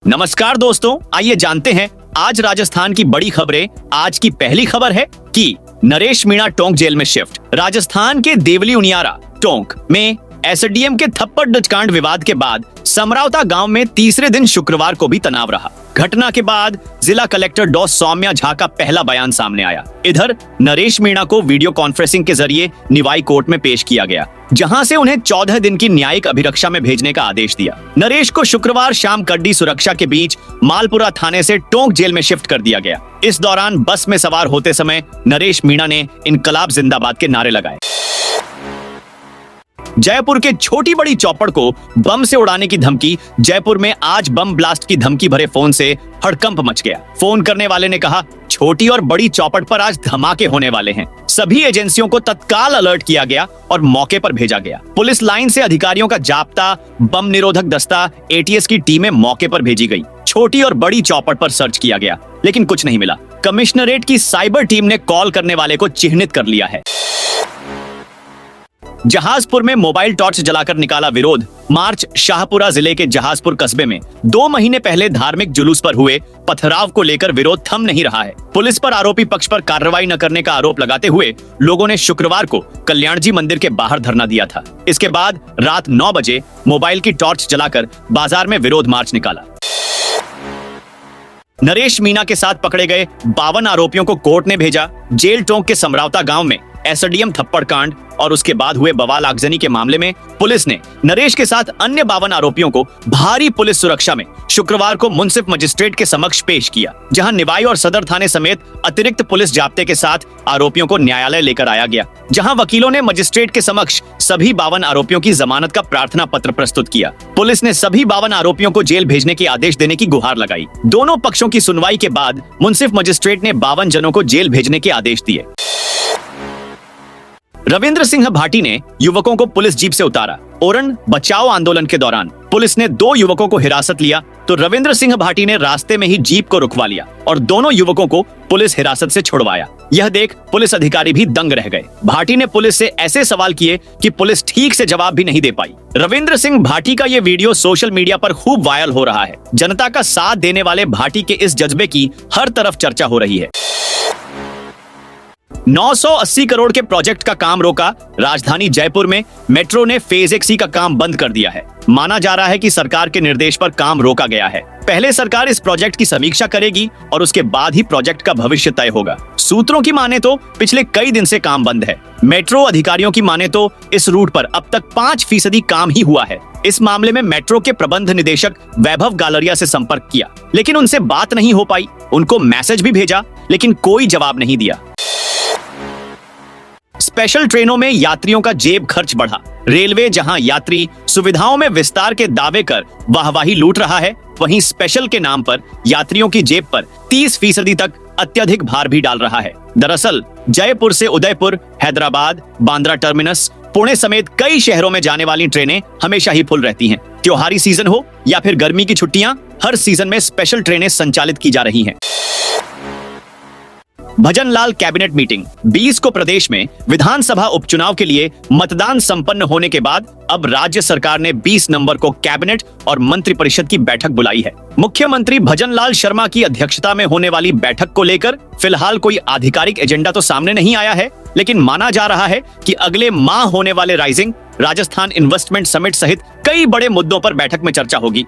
नमस्कार दोस्तों, आइए जानते हैं आज राजस्थान की बड़ी खबरें। आज की पहली खबर है कि नरेश मीणा टोंक जेल में शिफ्ट। राजस्थान के देवली उनियारा टोंक में एसडीएम के थप्पड़ डचकांड विवाद के बाद समरावता गांव में तीसरे दिन शुक्रवार को भी तनाव रहा। घटना के बाद जिला कलेक्टर डॉ सौम्या झा का पहला बयान सामने आया। इधर नरेश मीणा को वीडियो कॉन्फ्रेंसिंग के जरिए निवाई कोर्ट में पेश किया गया, जहां से उन्हें 14 दिन की न्यायिक अभिरक्षा में भेजने का आदेश दिया। नरेश को शुक्रवार शाम कड़ी सुरक्षा के बीच मालपुरा थाने से टोंक जेल में शिफ्ट कर दिया गया। इस दौरान बस में सवार होते समय नरेश मीणा ने इनकलाब जिंदाबाद के नारे लगाए। जयपुर के छोटी बड़ी चौपड़ को बम से उड़ाने की धमकी। जयपुर में आज बम ब्लास्ट की धमकी भरे फोन से हड़कंप मच गया। फोन करने वाले ने कहा, छोटी और बड़ी चौपड़ पर आज धमाके होने वाले हैं। सभी एजेंसियों को तत्काल अलर्ट किया गया और मौके पर भेजा गया। पुलिस लाइन से अधिकारियों का जाप्ता, बम निरोधक दस्ता, एटीएस की टीमें मौके पर भेजी गई। छोटी और बड़ी चौपड़ पर सर्च किया गया, लेकिन कुछ नहीं मिला। कमिश्नरेट की साइबर टीम ने कॉल करने वाले को चिन्हित कर लिया है। जहाजपुर में मोबाइल टॉर्च जलाकर निकाला विरोध। मार्च शाहपुरा जिले के जहाजपुर कस्बे में 2 महीने पहले धार्मिक जुलूस पर हुए पथराव को लेकर विरोध थम नहीं रहा है। पुलिस पर आरोपी पक्ष पर कार्रवाई न करने का आरोप लगाते हुए लोगों ने शुक्रवार को कल्याण जी मंदिर के बाहर धरना दिया था। इसके बाद रात 9 बजे मोबाइल की टॉर्च जलाकर बाजार में विरोध मार्च निकाला। नरेश मीणा के साथ पकड़े गए 52 आरोपियों को कोर्ट ने भेजा। जेल टोंक के समरावता गांव में एसडीएम थप्पड़ कांड और उसके बाद हुए बवाल आगजनी के मामले में पुलिस ने नरेश के साथ अन्य 52 आरोपियों को भारी पुलिस सुरक्षा में शुक्रवार को मुंसिफ मजिस्ट्रेट के समक्ष पेश किया, जहां निवाई और सदर थाने समेत अतिरिक्त पुलिस जाप्ते के साथ आरोपियों को न्यायालय लेकर आया गया, जहां वकीलों ने मजिस्ट्रेट के समक्ष सभी 52 आरोपियों की जमानत का प्रार्थना पत्र प्रस्तुत किया। पुलिस ने सभी 52 आरोपियों को जेल भेजने के आदेश देने की गुहार लगाई। दोनों पक्षों की सुनवाई के बाद मुंसिफ मजिस्ट्रेट ने 52 जनों को जेल भेजने के आदेश दिए। रविंद्र सिंह भाटी ने युवकों को पुलिस जीप से उतारा। ओरन बचाओ आंदोलन के दौरान पुलिस ने 2 युवकों को हिरासत लिया, तो रविंद्र सिंह भाटी ने रास्ते में ही जीप को रुकवा लिया और दोनों युवकों को पुलिस हिरासत से छुड़वाया। यह देख पुलिस अधिकारी भी दंग रह गए। भाटी ने पुलिस से ऐसे सवाल किए कि पुलिस ठीक से जवाब भी नहीं दे पाई। रविंद्र सिंह भाटी का ये वीडियो सोशल मीडिया पर खूब वायरल हो रहा है। जनता का साथ देने वाले भाटी के इस जज्बे की हर तरफ चर्चा हो रही है। 980 करोड़ के प्रोजेक्ट का काम रोका। राजधानी जयपुर में मेट्रो ने फेज 1C का काम बंद कर दिया है। माना जा रहा है कि सरकार के निर्देश पर काम रोका गया है। पहले सरकार इस प्रोजेक्ट की समीक्षा करेगी और उसके बाद ही प्रोजेक्ट का भविष्य तय होगा। सूत्रों की माने तो पिछले कई दिन से काम बंद है। मेट्रो अधिकारियों की माने तो इस रूट पर अब तक 5% काम ही हुआ है। इस मामले में मेट्रो के प्रबंध निदेशक वैभव गालरिया से संपर्क किया, लेकिन उनसे बात नहीं हो पाई। उनको मैसेज भी भेजा, लेकिन कोई जवाब नहीं दिया। स्पेशल ट्रेनों में यात्रियों का जेब खर्च बढ़ा। रेलवे जहां यात्री सुविधाओं में विस्तार के दावे कर वाहवाही लूट रहा है, वहीं स्पेशल के नाम पर यात्रियों की जेब पर 30% तक अत्यधिक भार भी डाल रहा है। दरअसल जयपुर से उदयपुर, हैदराबाद, बांद्रा टर्मिनस, पुणे समेत कई शहरों में जाने वाली ट्रेनें हमेशा ही फुल रहती हैं। त्योहारी सीजन हो या फिर गर्मी की छुट्टियां, हर सीजन में स्पेशल ट्रेनें संचालित की जा रही हैं। Bhajanlal cabinet meeting. 20 को प्रदेश में विधानसभा उपचुनाव के लिए मतदान संपन्न होने के बाद अब राज्य सरकार ने 20 नवंबर को कैबिनेट और मंत्रिपरिषद की बैठक बुलाई है। मुख्यमंत्री भजनलाल शर्मा की अध्यक्षता में होने वाली बैठक को लेकर फिलहाल कोई आधिकारिक एजेंडा तो सामने नहीं आया है, लेकिन माना जा रहा है कि अगले माह होने वाले राइजिंग राजस्थान इन्वेस्टमेंट समिट सहित कई बड़े मुद्दों पर बैठक में चर्चा होगी।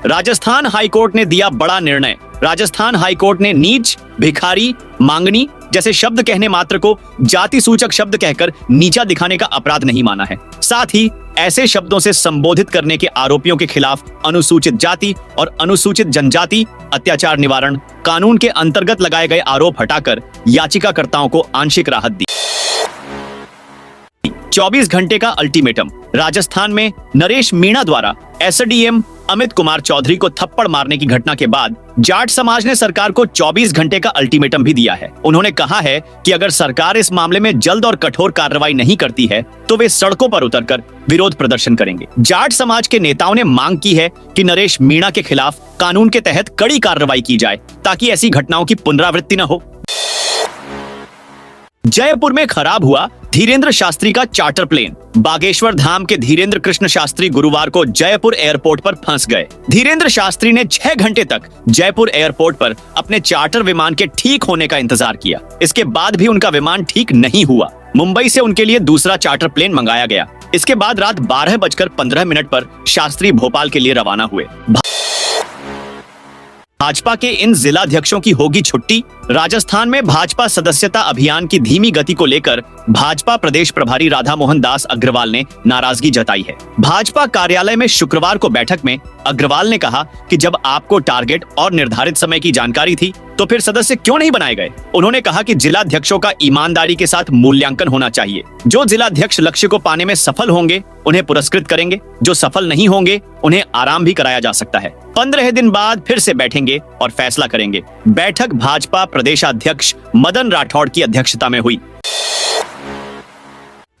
राजस्थान हाईकोर्ट ने दिया बड़ा निर्णय। राजस्थान हाईकोर्ट ने नीच, भिखारी, मांगनी जैसे शब्द कहने मात्र को जाति सूचक शब्द कहकर नीचा दिखाने का अपराध नहीं माना है। साथ ही ऐसे शब्दों से संबोधित करने के आरोपियों के खिलाफ अनुसूचित जाति और अनुसूचित जनजाति अत्याचार निवारण कानून के अंतर्गत लगाए गए आरोप हटाकर याचिकाकर्ताओं को आंशिक राहत दी। 24 घंटे का अल्टीमेटम। राजस्थान में नरेश मीणा द्वारा एसडीएम अमित कुमार चौधरी को थप्पड़ मारने की घटना के बाद जाट समाज ने सरकार को 24 घंटे का अल्टीमेटम भी दिया है। उन्होंने कहा है कि अगर सरकार इस मामले में जल्द और कठोर कार्रवाई नहीं करती है तो वे सड़कों पर उतरकर विरोध प्रदर्शन करेंगे। जाट समाज के नेताओं ने मांग की है कि नरेश मीणा के खिलाफ कानून के तहत कड़ी कार्रवाई की जाए ताकि ऐसी घटनाओं की पुनरावृत्ति न हो। जयपुर में खराब हुआ धीरेन्द्र शास्त्री का चार्टर प्लेन। बागेश्वर धाम के धीरेन्द्र कृष्ण शास्त्री गुरुवार को जयपुर एयरपोर्ट पर फंस गए। धीरेन्द्र शास्त्री ने 6 घंटे तक जयपुर एयरपोर्ट पर अपने चार्टर विमान के ठीक होने का इंतजार किया। इसके बाद भी उनका विमान ठीक नहीं हुआ। मुंबई से उनके लिए दूसरा चार्टर प्लेन मंगाया गया। इसके बाद रात 12:15 पर शास्त्री भोपाल के लिए रवाना हुए। भाजपा के इन जिलाध्यक्षों की होगी छुट्टी। राजस्थान में भाजपा सदस्यता अभियान की धीमी गति को लेकर भाजपा प्रदेश प्रभारी राधा मोहन दास अग्रवाल ने नाराजगी जताई है। भाजपा कार्यालय में शुक्रवार को बैठक में अग्रवाल ने कहा कि जब आपको टारगेट और निर्धारित समय की जानकारी थी तो फिर सदस्य क्यों नहीं बनाए गए। उन्होंने कहा कि जिलाध्यक्षों का ईमानदारी के साथ मूल्यांकन होना चाहिए। जो जिलाध्यक्ष लक्ष्य को पाने में सफल होंगे उन्हें पुरस्कृत करेंगे, जो सफल नहीं होंगे उन्हें आराम भी कराया जा सकता है। 15 दिन बाद फिर से बैठेंगे और फैसला करेंगे। बैठक भाजपा प्रदेशाध्यक्ष मदन राठौड़ की अध्यक्षता में हुई।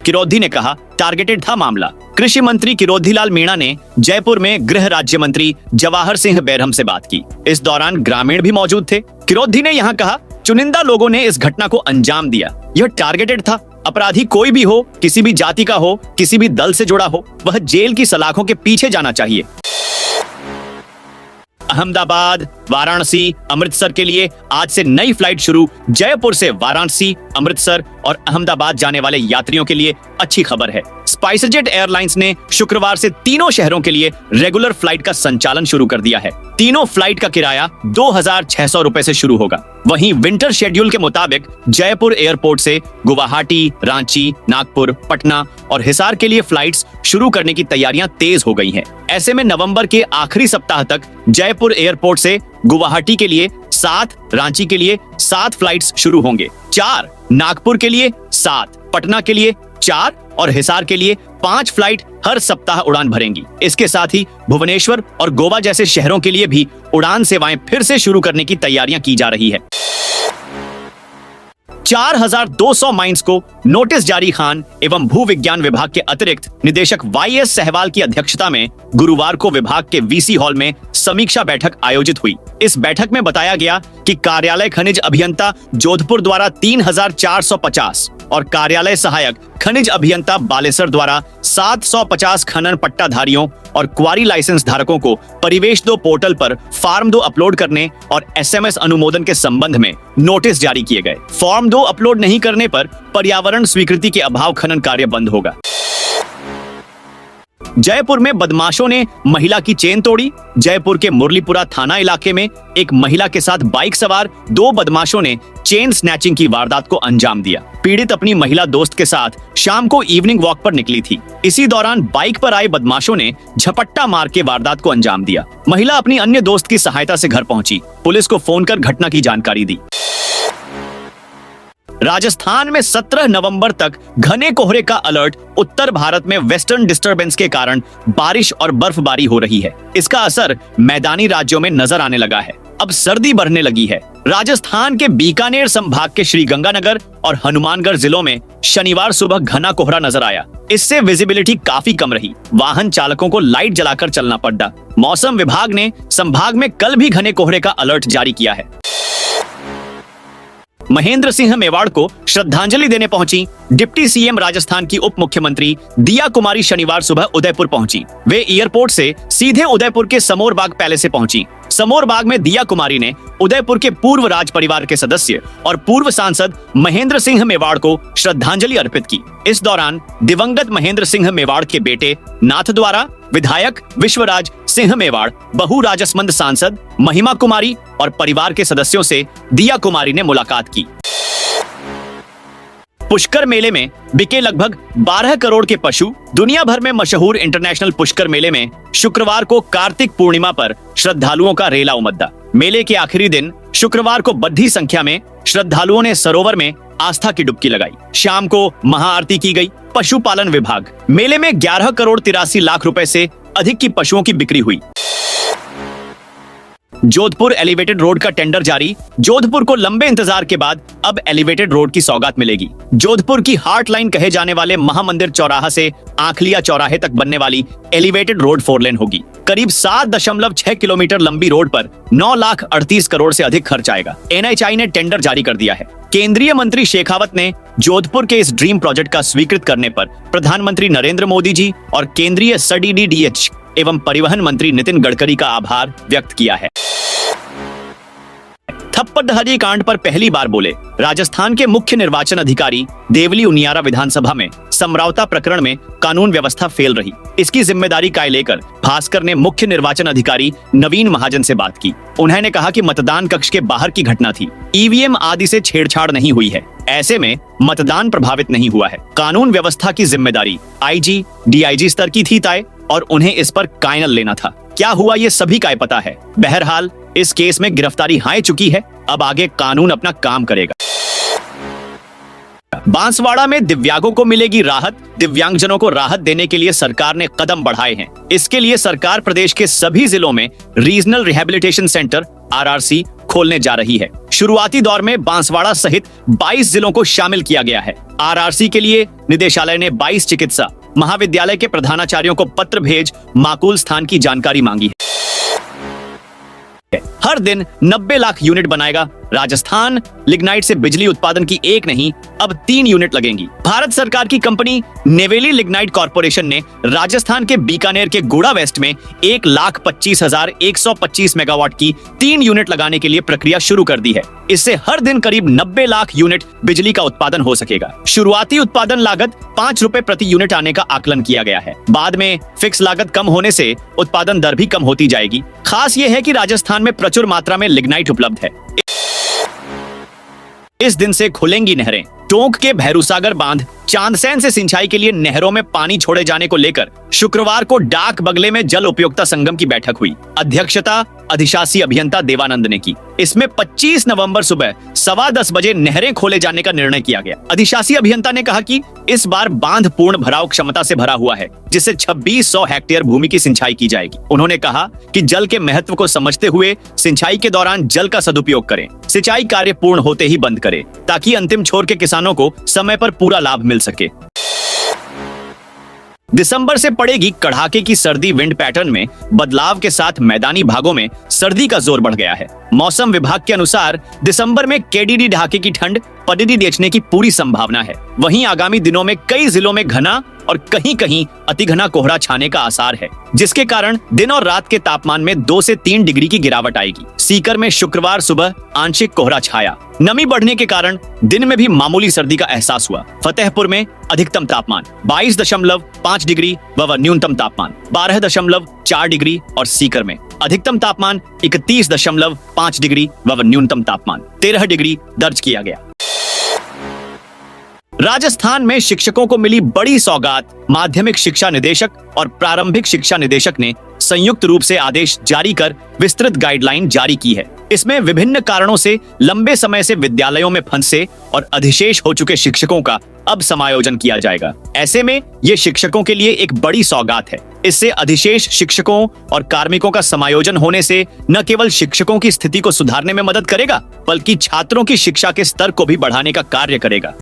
किरोधी ने कहा टारगेटेड था मामला। कृषि मंत्री किरोधी लाल मीणा ने जयपुर में गृह राज्य मंत्री जवाहर सिंह बैरहम से बात की। इस दौरान ग्रामीण भी मौजूद थे। किरोधी ने यहाँ कहा चुनिंदा लोगों ने इस घटना को अंजाम दिया। यह टारगेटेड था। अपराधी कोई भी हो, किसी भी जाति का हो, किसी भी दल से जुड़ा हो, वह जेल की सलाखों के पीछे जाना चाहिए। अहमदाबाद, वाराणसी, अमृतसर के लिए आज से नई फ्लाइट शुरू। जयपुर से वाराणसी, अमृतसर और अहमदाबाद जाने वाले यात्रियों के लिए अच्छी खबर है। स्पाइसजेट एयरलाइंस ने शुक्रवार से तीनों शहरों के लिए रेगुलर फ्लाइट का संचालन शुरू कर दिया है। तीनों फ्लाइट का किराया 2600 रुपए से शुरू होगा। वहीं विंटर शेड्यूल के मुताबिक जयपुर एयरपोर्ट से गुवाहाटी, रांची, नागपुर, पटना और हिसार के लिए फ्लाइट्स शुरू करने की तैयारियां तेज हो गई हैं। ऐसे में नवंबर के आखिरी सप्ताह तक जयपुर एयरपोर्ट से गुवाहाटी के लिए 7, रांची के लिए 7 फ्लाइट्स शुरू होंगे। 4 नागपुर के लिए, 7 पटना के लिए, 4 और हिसार के लिए 5 फ्लाइट हर सप्ताह उड़ान भरेंगी। इसके साथ ही भुवनेश्वर और गोवा जैसे शहरों के लिए भी उड़ान सेवाएं फिर से शुरू करने की तैयारियां की जा रही है। 4200 माइंस को नोटिस जारी। खान एवं भू विज्ञान विभाग के अतिरिक्त निदेशक YS सहवाल की अध्यक्षता में गुरुवार को विभाग के VC हॉल में समीक्षा बैठक आयोजित हुई। इस बैठक में बताया गया कि कार्यालय खनिज अभियंता जोधपुर द्वारा 3450 और कार्यालय सहायक खनिज अभियंता बालेसर द्वारा 750 खनन पट्टाधारियों और क्वारी लाइसेंस धारकों को परिवेश 2 पोर्टल पर फॉर्म 2 अपलोड करने और SMS अनुमोदन के संबंध में नोटिस जारी किए गए। फॉर्म 2 अपलोड नहीं करने पर पर्यावरण स्वीकृति के अभाव खनन कार्य बंद होगा। जयपुर में बदमाशों ने महिला की चेन तोड़ी। जयपुर के मुरलीपुरा थाना इलाके में एक महिला के साथ बाइक सवार 2 बदमाशों ने चेन स्नैचिंग की वारदात को अंजाम दिया। पीड़ित अपनी महिला दोस्त के साथ शाम को इवनिंग वॉक पर निकली थी। इसी दौरान बाइक पर आए बदमाशों ने झपट्टा मार के वारदात को अंजाम दिया। महिला अपनी अन्य दोस्त की सहायता से घर पहुंची। पुलिस को फोन कर घटना की जानकारी दी। राजस्थान में 17 नवंबर तक घने कोहरे का अलर्ट। उत्तर भारत में वेस्टर्न डिस्टरबेंस के कारण बारिश और बर्फबारी हो रही है। इसका असर मैदानी राज्यों में नजर आने लगा है। अब सर्दी बढ़ने लगी है। राजस्थान के बीकानेर संभाग के श्रीगंगानगर और हनुमानगढ़ जिलों में शनिवार सुबह घना कोहरा नजर आया। इससे विजिबिलिटी काफी कम रही। वाहन चालकों को लाइट जलाकर चलना पड़ा। मौसम विभाग ने संभाग में कल भी घने कोहरे का अलर्ट जारी किया है। महेंद्र सिंह मेवाड़ को श्रद्धांजलि देने पहुंची डिप्टी CM राजस्थान की उप मुख्यमंत्री दिया कुमारी शनिवार सुबह उदयपुर पहुंची। वे एयरपोर्ट से सीधे उदयपुर के समोर बाग पैलेस से पहुंची। समोर बाग में दिया कुमारी ने उदयपुर के पूर्व राज परिवार के सदस्य और पूर्व सांसद महेंद्र सिंह मेवाड़ को श्रद्धांजलि अर्पित की। इस दौरान दिवंगत महेंद्र सिंह मेवाड़ के बेटे नाथद्वारा विधायक विश्वराज सिंह मेवाड़, बहू राजसमंद सांसद महिमा कुमारी और परिवार के सदस्यों से दिया कुमारी ने मुलाकात की। पुष्कर मेले में बिके लगभग 12 करोड़ के पशु। दुनिया भर में मशहूर इंटरनेशनल पुष्कर मेले में शुक्रवार को कार्तिक पूर्णिमा पर श्रद्धालुओं का रेला उमड़ा। मेले के आखिरी दिन शुक्रवार को बड़ी संख्या में श्रद्धालुओं ने सरोवर में आस्था की डुबकी लगाई। शाम को महाआरती की गई। पशुपालन विभाग मेले में 11 करोड़ 83 लाख रुपए से अधिक की पशुओं की बिक्री हुई। जोधपुर एलिवेटेड रोड का टेंडर जारी। जोधपुर को लंबे इंतजार के बाद अब एलिवेटेड रोड की सौगात मिलेगी। जोधपुर की हार्ट लाइन कहे जाने वाले महामंदिर चौराहा से आंखलिया चौराहे तक बनने वाली एलिवेटेड रोड 4 लेन होगी। करीब 7.6 किलोमीटर लंबी रोड पर 9,38 करोड़ से अधिक खर्च आएगा। NHAI ने टेंडर जारी कर दिया है। केंद्रीय मंत्री शेखावत ने जोधपुर के इस ड्रीम प्रोजेक्ट का स्वीकृत करने पर प्रधानमंत्री नरेंद्र मोदी जी और केंद्रीय सडीडीडीएच एवं परिवहन मंत्री नितिन गडकरी का आभार व्यक्त किया है। थप्पड़हरी कांड पर पहली बार बोले राजस्थान के मुख्य निर्वाचन अधिकारी। देवली उनियारा विधानसभा में समरौता प्रकरण में कानून व्यवस्था फेल रही, इसकी जिम्मेदारी काय लेकर भास्कर ने मुख्य निर्वाचन अधिकारी नवीन महाजन से बात की। उन्होंने कहा कि मतदान कक्ष के बाहर की घटना थी, ईवीएम आदि से छेड़छाड़ नहीं हुई है, ऐसे में मतदान प्रभावित नहीं हुआ है। कानून व्यवस्था की जिम्मेदारी आईजी डीआईजी स्तर की थी तय और उन्हें इस पर कायनल लेना था। क्या हुआ ये सभी का पता है। बहरहाल इस केस में गिरफ्तारी हाई चुकी है, अब आगे कानून अपना काम करेगा। बांसवाड़ा में दिव्यांगों को मिलेगी राहत। दिव्यांगजनों को राहत देने के लिए सरकार ने कदम बढ़ाए हैं। इसके लिए सरकार प्रदेश के सभी जिलों में रीजनल रिहैबिलिटेशन सेंटर आरआरसी खोलने जा रही है। शुरुआती दौर में बांसवाड़ा सहित 22 जिलों को शामिल किया गया है। आरआरसी के लिए निदेशालय ने 22 चिकित्सा महाविद्यालय के प्रधानाचार्यों को पत्र भेज माकूल स्थान की जानकारी मांगी है। हर दिन 90 लाख यूनिट बनाएगा राजस्थान। लिग्नाइट से बिजली उत्पादन की एक नहीं अब 3 यूनिट लगेंगी। भारत सरकार की कंपनी नेवेली लिग्नाइट कॉर्पोरेशन ने राजस्थान के बीकानेर के गुड़ा वेस्ट में 1,25,125 मेगावाट की 3 यूनिट लगाने के लिए प्रक्रिया शुरू कर दी है। इससे हर दिन करीब 90 लाख यूनिट बिजली का उत्पादन हो सकेगा। शुरुआती उत्पादन लागत 5 रुपए प्रति यूनिट आने का आकलन किया गया है। बाद में फिक्स लागत कम होने से उत्पादन दर भी कम होती जाएगी। खास यह है कि राजस्थान में प्रचुर मात्रा में लिग्नाइट उपलब्ध है। इस दिन से खुलेंगी नहरें। टोंक के भैरूसागर बांध चांदसैन से सिंचाई के लिए नहरों में पानी छोड़े जाने को लेकर शुक्रवार को डाक बंगले में जल उपयोगिता संगम की बैठक हुई। अध्यक्षता अधिशासी अभियंता देवानंद ने की। इसमें 25 नवंबर सुबह 10:15 बजे नहरें खोले जाने का निर्णय किया गया। अधिशासी अभियंता ने कहा कि इस बार बांध पूर्ण भराव क्षमता से भरा हुआ है, जिससे 2600 हेक्टेयर भूमि की सिंचाई की जाएगी। उन्होंने कहा कि जल के महत्व को समझते हुए सिंचाई के दौरान जल का सदुपयोग करें। सिंचाई कार्य पूर्ण होते ही बंद करें, ताकि अंतिम छोर के किसानों को समय पर पूरा लाभ मिल सके। दिसंबर से पड़ेगी कड़ाके की सर्दी। विंड पैटर्न में बदलाव के साथ मैदानी भागों में सर्दी का जोर बढ़ गया है। मौसम विभाग के अनुसार दिसंबर में केडीडी ढाके की ठंड पडडी देखने की पूरी संभावना है। वहीं आगामी दिनों में कई जिलों में घना और कहीं कहीं अति घना कोहरा छाने का आसार है, जिसके कारण दिन और रात के तापमान में 2 से 3 डिग्री की गिरावट आएगी। सीकर में शुक्रवार सुबह आंशिक कोहरा छाया। नमी बढ़ने के कारण दिन में भी मामूली सर्दी का एहसास हुआ। फतेहपुर में अधिकतम तापमान 22.5 डिग्री व न्यूनतम तापमान 12.4 डिग्री और सीकर में अधिकतम तापमान 31.5 डिग्री व न्यूनतम तापमान 13 डिग्री दर्ज किया गया। राजस्थान में शिक्षकों को मिली बड़ी सौगात। माध्यमिक शिक्षा निदेशक और प्रारंभिक शिक्षा निदेशक ने संयुक्त रूप से आदेश जारी कर विस्तृत गाइडलाइन जारी की है। इसमें विभिन्न कारणों से लंबे समय से विद्यालयों में फंसे और अधिशेष हो चुके शिक्षकों का अब समायोजन किया जाएगा। ऐसे में ये शिक्षकों के लिए एक बड़ी सौगात है। इससे अधिशेष शिक्षकों और कार्मिकों का समायोजन होने से न केवल शिक्षकों की स्थिति को सुधारने में मदद करेगा, बल्कि छात्रों की शिक्षा के स्तर को भी बढ़ाने का कार्य करेगा।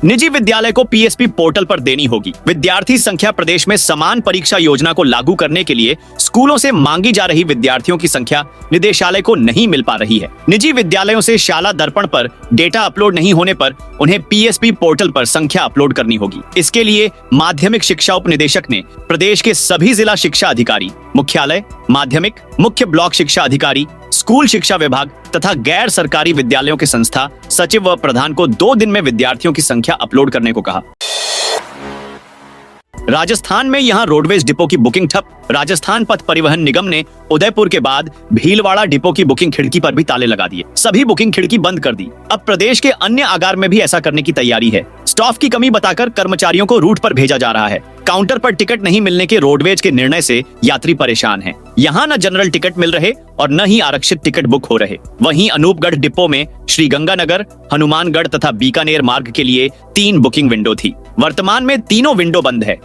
निजी विद्यालय को पीएसपी पोर्टल पर देनी होगी। विद्यार्थी संख्या प्रदेश में समान परीक्षा योजना को लागू करने के लिए स्कूलों से मांगी जा रही विद्यार्थियों की संख्या निदेशालय को नहीं मिल पा रही है। निजी विद्यालयों से शाला दर्पण पर डेटा अपलोड नहीं होने पर उन्हें पीएसपी पोर्टल पर संख्या अपलोड करनी होगी। इसके लिए माध्यमिक शिक्षा उप निदेशक ने प्रदेश के सभी जिला शिक्षा अधिकारी, मुख्यालय, माध्यमिक, मुख्य ब्लॉक शिक्षा अधिकारी, स्कूल शिक्षा विभाग तथा गैर सरकारी विद्यालयों के संस्था सचिव व प्रधान को 2 दिन में विद्यार्थियों की संख्या अपलोड करने को कहा। राजस्थान में यहां रोडवेज डिपो की बुकिंग ठप। राजस्थान पथ परिवहन निगम ने उदयपुर के बाद भीलवाड़ा डिपो की बुकिंग खिड़की पर भी ताले लगा दिए। सभी बुकिंग खिड़की बंद कर दी। अब प्रदेश के अन्य आगार में भी ऐसा करने की तैयारी है। स्टाफ की कमी बताकर कर्मचारियों को रूट पर भेजा जा रहा है। काउंटर पर टिकट नहीं मिलने के रोडवेज के निर्णय से यात्री परेशान हैं। यहाँ न जनरल टिकट मिल रहे और न ही आरक्षित टिकट बुक हो रहे। वहीं अनूपगढ़ डिपो में श्रीगंगानगर, हनुमानगढ़ तथा बीकानेर मार्ग के लिए 3 बुकिंग विंडो थी। वर्तमान में तीनों विंडो बंद है।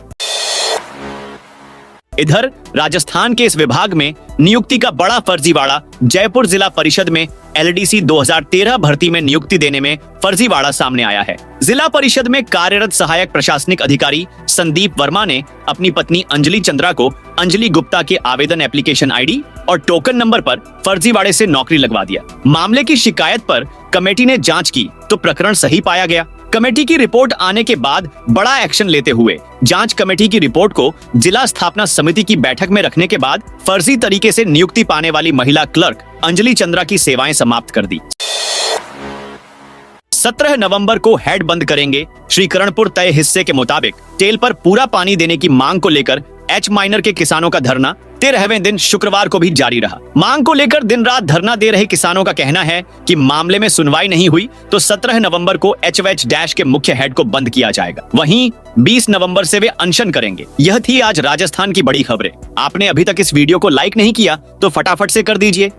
इधर राजस्थान के इस विभाग में नियुक्ति का बड़ा फर्जीवाड़ा। जयपुर जिला परिषद में एलडीसी 2013 भर्ती में नियुक्ति देने में फर्जीवाड़ा सामने आया है। जिला परिषद में कार्यरत सहायक प्रशासनिक अधिकारी संदीप वर्मा ने अपनी पत्नी अंजलि चंद्रा को अंजलि गुप्ता के आवेदन एप्लीकेशन आईडी और टोकन नंबर पर फर्जीवाड़े से नौकरी लगवा दिया। मामले की शिकायत पर कमेटी ने जांच की तो प्रकरण सही पाया गया। कमेटी की रिपोर्ट आने के बाद बड़ा एक्शन लेते हुए जांच कमेटी की रिपोर्ट को जिला स्थापना समिति की बैठक में रखने के बाद फर्जी तरीके से नियुक्ति पाने वाली महिला क्लर्क अंजलि चंद्रा की सेवाएं समाप्त कर दी। 17 नवंबर को हेड बंद करेंगे। श्रीकरणपुर तय हिस्से के मुताबिक टेल पर पूरा पानी देने की मांग को लेकर एच माइनर के किसानों का धरना 13वें दिन शुक्रवार को भी जारी रहा। मांग को लेकर दिन रात धरना दे रहे किसानों का कहना है कि मामले में सुनवाई नहीं हुई तो 17 नवंबर को एचवेच डैश के मुख्य हेड को बंद किया जाएगा। वहीं 20 नवंबर से वे अनशन करेंगे। यह थी आज राजस्थान की बड़ी खबरें। आपने अभी तक इस वीडियो को लाइक नहीं किया तो फटाफट से कर दीजिए।